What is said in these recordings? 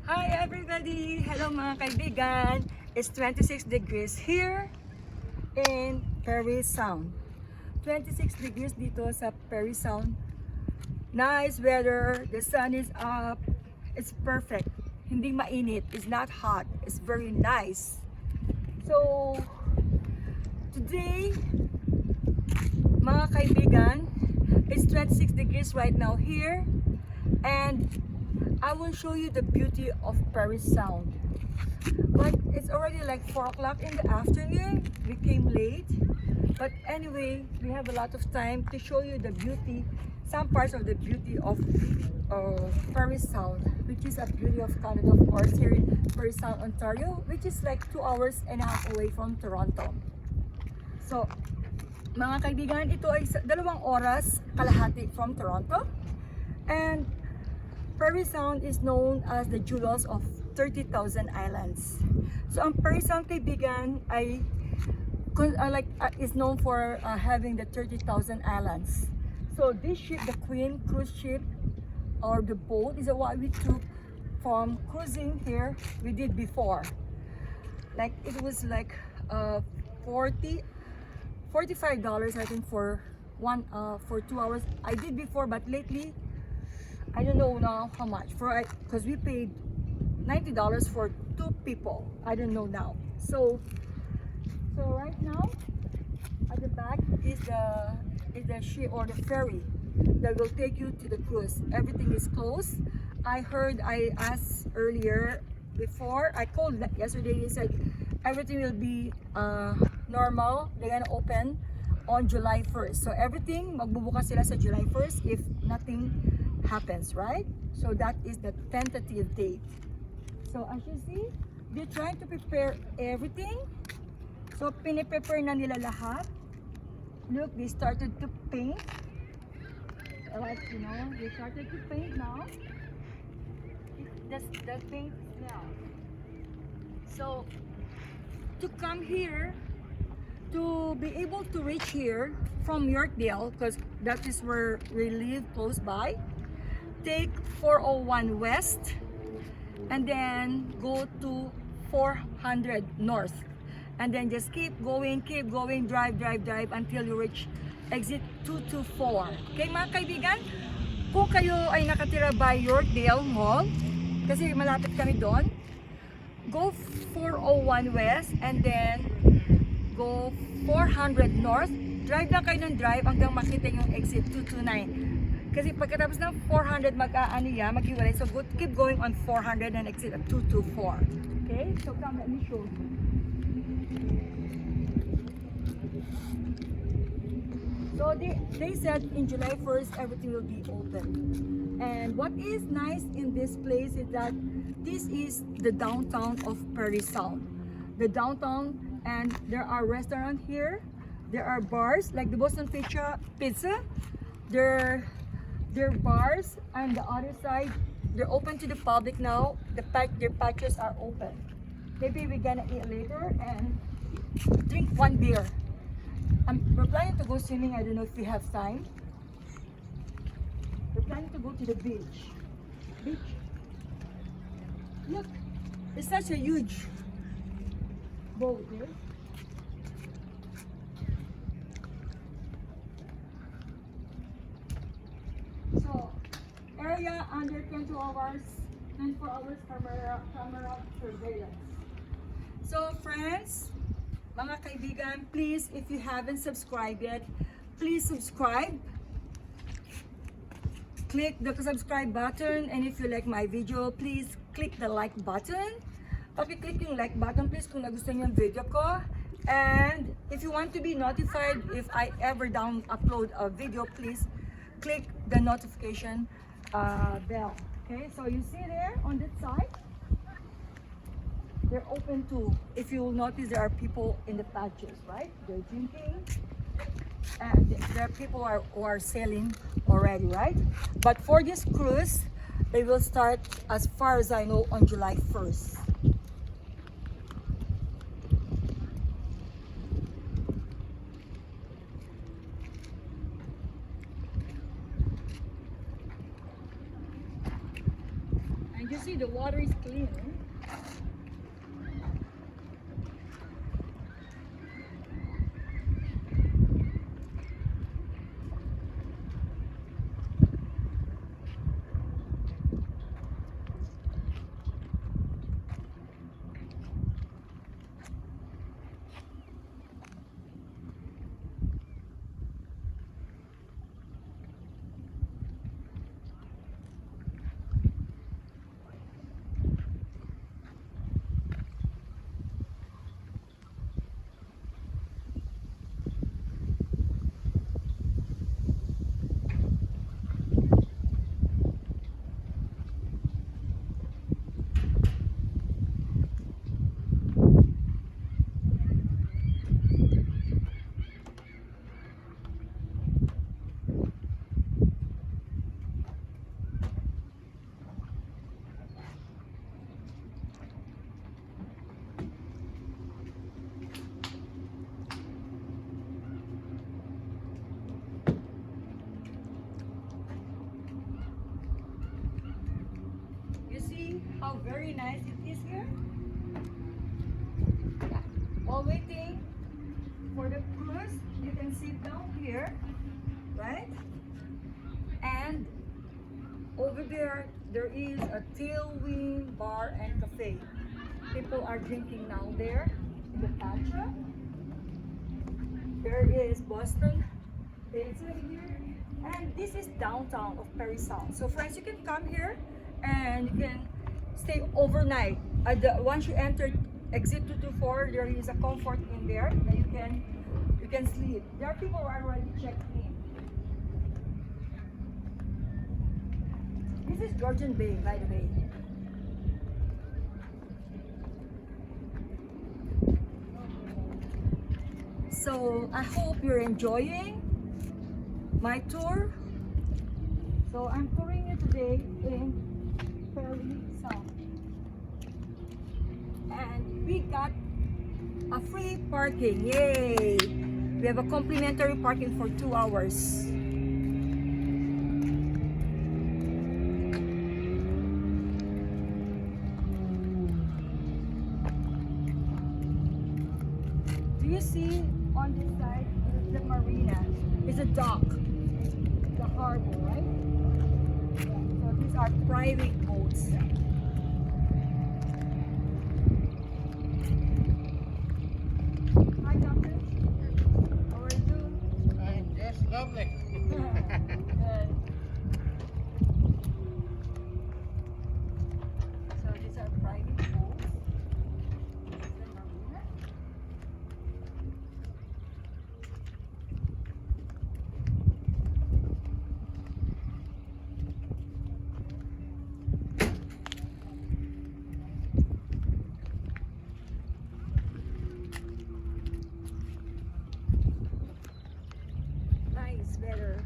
Hi everybody! Hello mga kaibigan! It's 26 degrees here in Parry Sound. 26 degrees dito sa Parry Sound. Nice weather, the sun is up. It's perfect. Hindi mainit, it's not hot. It's very nice. So, today, mga kaibigan, it's 26 degrees right now here. And I will show you the beauty of Parry Sound. But it's already like 4 o'clock in the afternoon. We came late. But anyway, we have a lot of time to show you the beauty, some parts of the beauty of Parry Sound, which is a beauty of Canada, of course, here in Parry Sound, Ontario, which is like 2 hours and a half away from Toronto. So, mga kaibigan, ito ay 2 oras kalahati from Toronto. And Parry Sound is known as the jewels of 30,000 islands. So ang Parry Sound, kaibigan, ay is known for having the 30,000 islands. So this ship, the Queen cruise ship or the boat, is what we took from cruising here. We did before. Like it was like $45 I think for 2 hours. I did before, but lately I don't know now how much for it, because we paid $90 for 2 people. I don't know now. So right now at the back is the ship or the ferry that will take you to the cruise. Everything is closed. I asked earlier before I called yesterday. He said everything will be normal. They're gonna open on July 1st. So everything magbubukas sila sa July 1st if nothing happens, right? So that is the tentative date. So as you see, they're trying to prepare everything. So piniprepare na nila lahat. Look, they started to paint. Like, you know, they started to paint now. The paint now. So to come here, to be able to reach here from Yorkdale, because that is where we live close by, take 401 west and then go to 400 north, and then just keep going, drive until you reach exit 224. Okay mga kaibigan, kung kayo ay nakatira by Yorkdale Mall, kasi malapit kami doon, go 401 west and then go 400 north. Drive lang kayo ng drive hanggang makita yung exit 229. Kasi pagkatapos ng 400 maghiwalay. So keep going on 400 and exit at 224. Okay? So come, let me show you. So they said in July 1st everything will be open. And what is nice in this place is that this is the downtown of Parry Sound. The downtown, and there are restaurants here. There are bars like the Boston Pizza. Their bars, and the other side they're open to the public now. Their patches are open. Maybe we're gonna eat later and drink 1 beer. We're planning to go swimming. I don't know if we have time. We're planning to go to the beach. Look, it's such a huge boat here. So, area under 24 hours camera surveillance. So friends, mga kaibigan, please, if you haven't subscribed yet, please subscribe. Click the subscribe button, and if you like my video, please click the like button. Paki-click yung like button please kung nagustuhan yung video ko. And if you want to be notified if I ever upload a video, please click the notification bell. Okay, so you see there on that side, they're open too. If you notice, there are people in the patches, right? They're drinking, and there are people who are sailing already, right? But for this cruise, they will start, as far as I know, on July 1st. You see the water is clean. How very nice it is here. Yeah. While waiting for the cruise, you can sit down here, right? And over there, there is a tailwind bar and cafe. People are drinking now there in the patio. There is Boston Pizza here. And this is downtown of Parry Sound. So friends, you can come here and you can stay overnight. Once you enter exit 224, there is a comfort in there that you can sleep. There are people who are already checked in. This is Georgian Bay, by the way. So I hope you're enjoying my tour. So I'm touring you today in Parry Sound. And we got a free parking. Yay! We have a complimentary parking for 2 hours. Do you see on this side is the marina? It's a dock, the harbor, right? So these are private boats. Hi, doctor. How are you? I'm just lovely. Good. So these are private boats. This is the marina. Nice weather.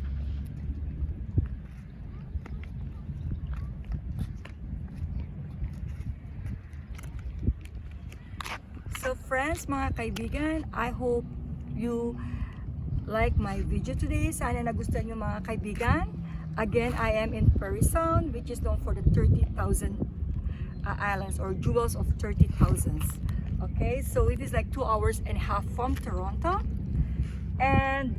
So friends, mga kaibigan, I hope you like my video today. Sana nagustuhan nyo mga kaibigan. Again, I am in Parry Sound, which is known for the 30,000 islands or jewels of 30,000s. Okay, so it is like 2.5 hours from Toronto. And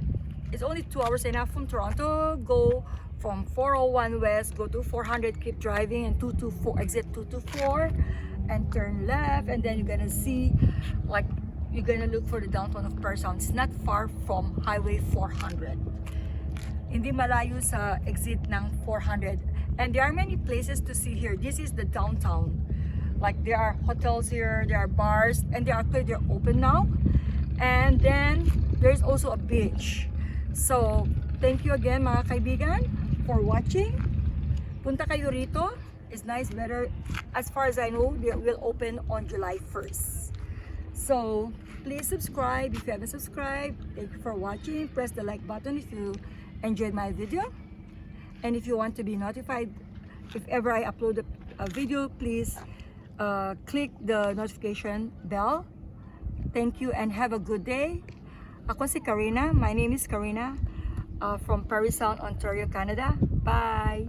it's only 2.5 hours from Toronto. Go from 401 West, go to 400, keep driving, and 224, exit 224, and turn left, and then you're gonna see, like, you're gonna look for the downtown of Parry Sound. It's not far from Highway 400. Hindi malayo sa exit ng 400. And there are many places to see here. This is the downtown. Like, there are hotels here, there are bars, and they're open now. And then there's also a beach. So thank you again mga kaibigan for watching. Punta kayo rito. It's nice weather. As far as I know, they will open on July 1st. So please subscribe if you haven't subscribed. Thank you for watching. Press the like button if you enjoyed my video. And if you want to be notified if ever I upload a video, please click the notification bell. Thank you and have a good day. Ako si Karina. My name is Karina from Parry Sound, Ontario, Canada. Bye!